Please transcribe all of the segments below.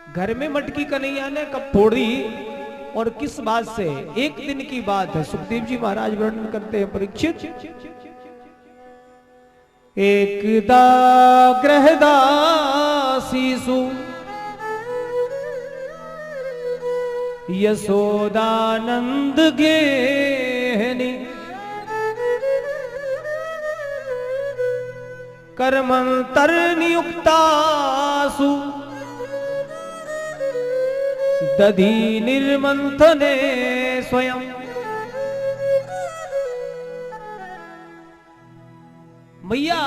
घर में मटकी कन्हैया ने कब फोड़ी और किस बात से? एक दिन की बात है। सुखदेव जी महाराज वर्णन करते हैं, परीक्षित एकदा गृहदासीसु यशोदानंद गेहनी कर्मंतर नियुक्तासु दधी निर्मंथने स्वयं। मैया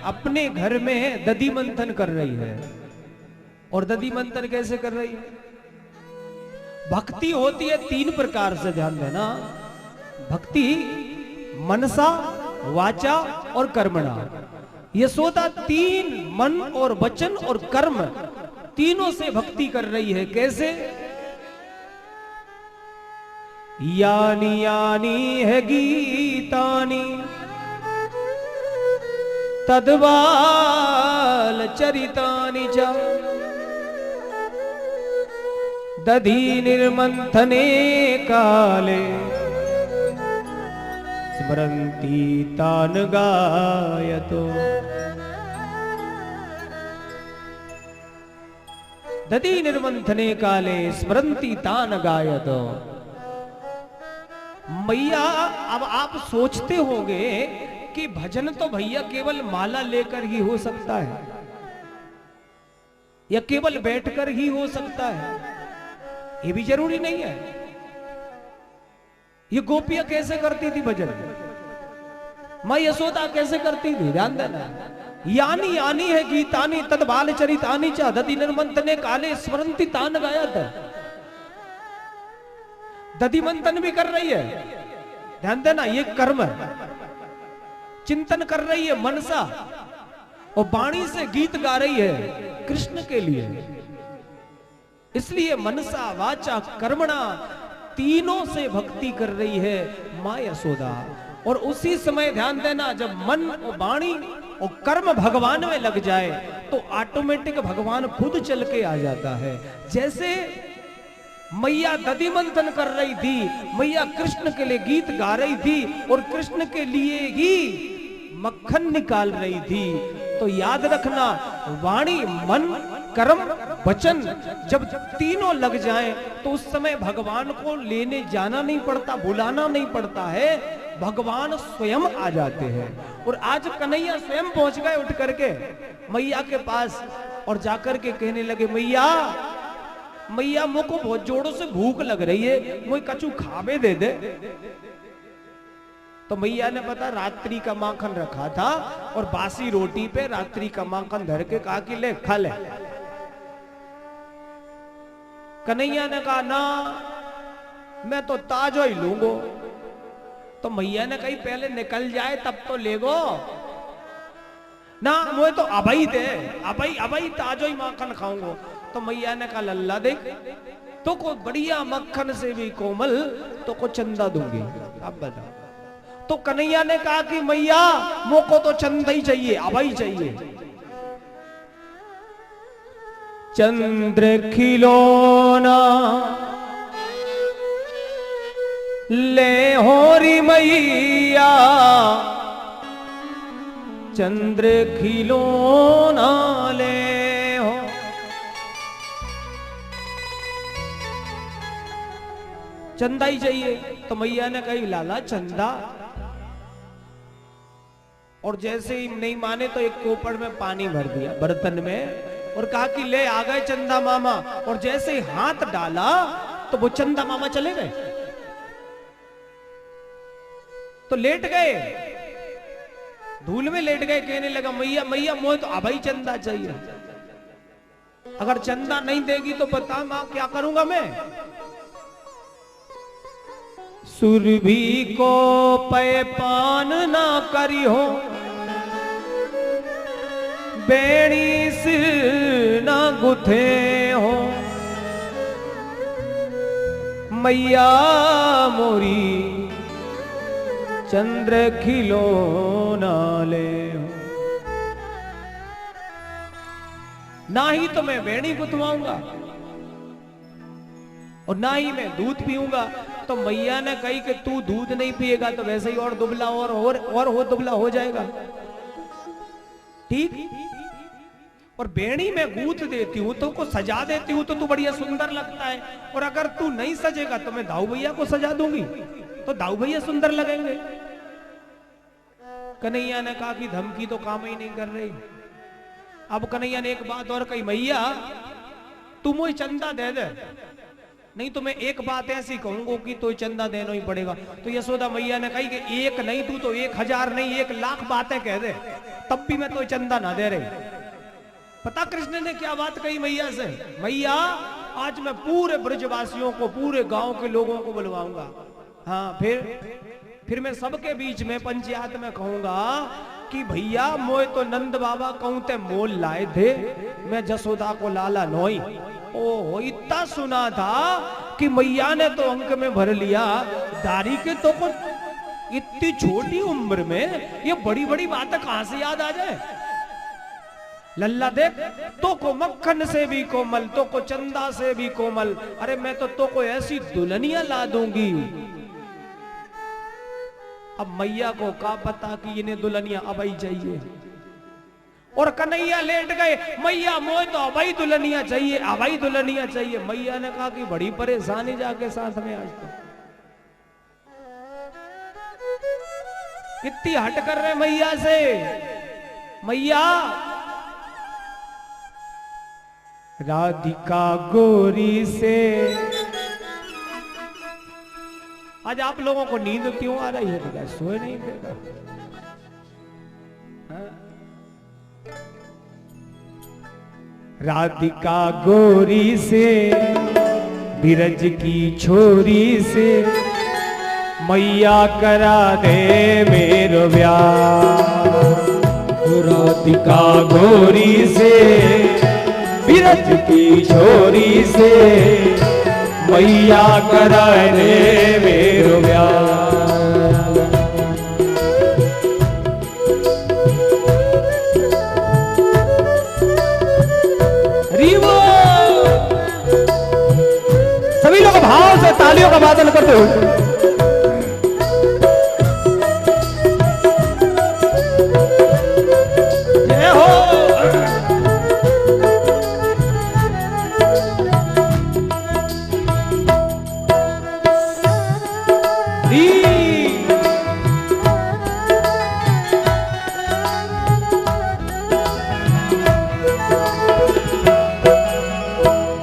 अपने घर में दधी मंथन कर रही है। और दधी मंथन कैसे कर रही है? भक्ति होती है तीन प्रकार से, ध्यान देना। भक्ति मनसा, वाचा और कर्मणा। यशोदा तीन, मन और वचन और कर्म, तीनों से भक्ति कर रही है। कैसे? यानी यानी है गीतानी तद्बाल चरितानि च दधी निर्मंथने काले स्मरन्ति तान गायतो। दधी निर्मंथने काले स्मरन्ति तान गायतो। मैया, अब आप सोचते होंगे कि भजन तो भैया केवल माला लेकर ही हो सकता है या केवल बैठकर ही हो सकता है। ये भी जरूरी नहीं है। ये गोपियां कैसे करती थी भजन? मां यशोदा कैसे करती थी? ध्यान देना। यानी यानी है गीतानी तद्बाल चरितानि च दधी निर्मंथने काले स्मरन्ति तान गायत। दधी मंथन भी कर रही है, ध्यान देना, ये कर्म है। चिंतन कर रही है मनसा, और वाणी से गीत गा रही है कृष्ण के लिए। इसलिए मनसा वाचा कर्मणा तीनों से भक्ति कर रही है मां यशोदा। और उसी समय ध्यान देना, जब मन और वाणी और कर्म भगवान में लग जाए तो ऑटोमेटिक भगवान खुद चल के आ जाता है। जैसे मैया दधी मंथन कर रही थी, मैया कृष्ण के लिए गीत गा रही थी और कृष्ण के लिए ही मक्खन निकाल रही थी। तो याद रखना, वाणी, मन, कर्म, वचन जब तीनों लग जाएं तो उस समय भगवान को लेने जाना नहीं पड़ता, बुलाना नहीं पड़ता है, भगवान स्वयं आ जाते हैं। और आज कन्हैया स्वयं पहुंच गए उठ करके मैया के पास और जाकर के कहने लगे, मैया मैया मुझको बहुत जोरों से भूख लग रही है, मुझे कछु खावे दे दे। तो मैया ने पता रात्रि का माखन रखा था और बासी रोटी पे रात्रि का माखन धर के कहा कि ले खा ले। कन्हैया ने कहा ना, मैं तो ताजा ही लूंगो। तो मैया ने कही पहले निकल जाए तब तो लेगो ना, मुझे तो अबई दे, अबई अबई ताजा ही माखन खाऊंगो। तो मैया ने कहा लल्ला देख, तो को बढ़िया मक्खन से भी कोमल तो को चंदा दूंगी। अब बताओ। तो कन्हैया ने कहा कि मैया मोको तो चंदा ही चाहिए, अबई चाहिए। चंद्र खिलौना ले होरी मैया, चंद्र खिलौना ले हो। चंदा ही चाहिए। तो मैया ने कही लाला चंदा। और जैसे ही नहीं माने तो एक कोपड़ में पानी भर दिया बर्तन में और कहा कि ले आ गए चंदा मामा। और जैसे ही हाथ डाला तो वो चंदा मामा चले गए, तो लेट गए, धूल में लेट गए। कहने लगा मैया मैया मुझे तो अभी चंदा चाहिए, अगर चंदा नहीं देगी तो बता मां क्या करूंगा मैं। सुरभि को पय पान ना करी हो, बेणी सिर ना गुथे हो, मैया मोरी चंद्र खिलौना ले हो। ना ही तो मैं बेणी गुथवाऊंगा और ना ही मैं दूध पीऊंगा। तो मैया ने कही कि तू दूध नहीं पिएगा तो वैसे ही और दुबला और हो दुबला हो जाएगा, ठीक। और बेड़ी में गूंथ देती हूँ तो को सजा देती हूँ तो तू बढ़िया सुंदर लगता है, और अगर तू नहीं सजेगा तो मैं दाऊ भैया को सजा दूंगी तो दाऊ भैया सुंदर लगेंगे। कन्हैया ने कहा कि धमकी तो काम ही नहीं कर रही। अब कन्हैया ने एक बात और कही, मैया तू मुझे चंदा दे दे, नहीं तो मैं एक बात ऐसी कहूंगा कि तो चंदा देना ही पड़ेगा। तो यशोदा मैया ने कही कि एक नहीं तू तो 1000 नहीं 1,00,000 बातें कह दे, तब भी मैं तो चंदा ना दे रही। पता कृष्ण ने क्या बात कही मैया से, मैया आज मैं पूरे ब्रजवासियों को पूरे गांव के लोगों को बुलवाऊंगा। हाँ फिर मैं सबके बीच में पंचायत में कहूंगा कि भैया मोए तो नंद बाबा कहूं ते मोल लाए थे, मैं जसोदा को लाला नोई। ओ इतना सुना था कि मैया ने तो अंक में भर लिया, दारी के तो को इतनी छोटी उम्र में ये बड़ी बड़ी बातें कहां से याद आ जाए। लल्ला देख, तो को मक्खन से भी कोमल, तो को चंदा से भी कोमल, अरे मैं तो को ऐसी दुल्हनियां ला दूंगी। अब मैया को क्या पता कि इन्हें दुल्हनियां अब ही चाहिए, और कन्हैया लेट गए, मैया मोए तो अब ही दुल्हनियां चाहिए, अब ही दुल्हनियां चाहिए। मैया ने कहा कि बड़ी परेशानी जाके साथ में आज तो कितनी हट कर रहे मैया से। मैया राधिका गोरी से, आज आप लोगों को नींद क्यों आ रही है, सोए नहीं देगा। राधिका गोरी से बिरज की छोरी से, मैया करा दे मेरो ब्याह। राधिका गोरी से बिरज की छोरी से, मैया करा दे मेरो ब्याह। सभी लोग भाव से तालियों का वादन करते हो।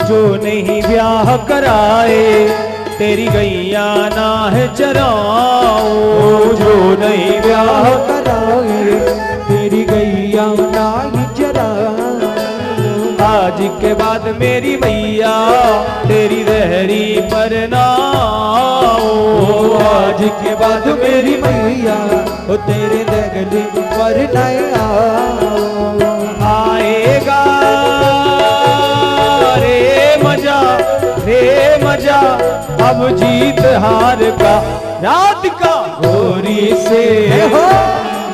जो नहीं ब्याह कराए तेरी गैया ना है चराओ, जो नहीं ब्याह कराए तेरी गैया ना ही चराओ। आज के बाद मेरी मैया तेरी रहरी पर ना आओ, आज के बाद मेरी मैया तेरे रहरी पर ना आओ। आएगा रे मजा अब जीत हार का, राधिका गोरी से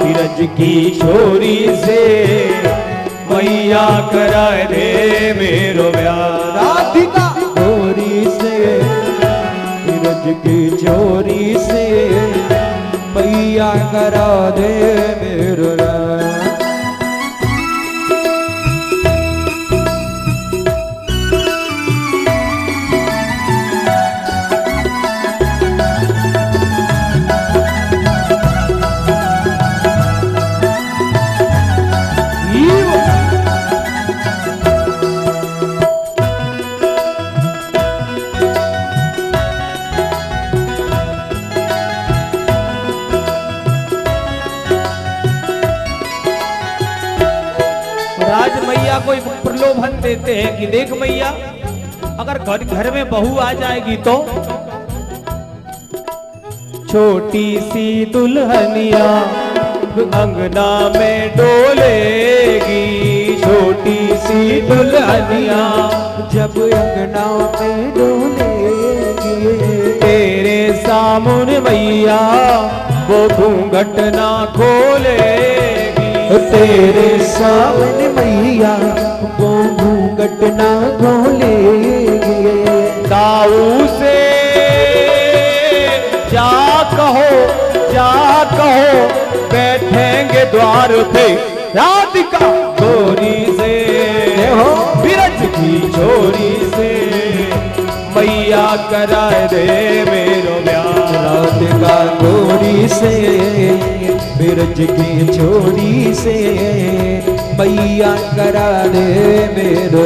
बिरज की छोरी से, मैया करा दे मेरो ब्याह। राधिका गोरी से बिरज की छोरी से, मैया करा दे मेरो ब्याह। मैया को एक प्रलोभन देते हैं कि देख मैया अगर घर में बहू आ जाएगी तो छोटी सी दुल्हनिया अंगना में डोलेगी, छोटी सी दुल्हनिया जब अंगना में डोलेगी, तेरे सामने मैया वो घूंघट ना खोलेगी, तेरे सामने मैया वो घूंघट ना खोलेगी। दाऊ प्यार थे राधिका गोरी से, बिरज की छोरी से मैया करा दे मेरो ब्याह। राधिका गोरी से बिरज की छोरी से मैया करा दे मेरो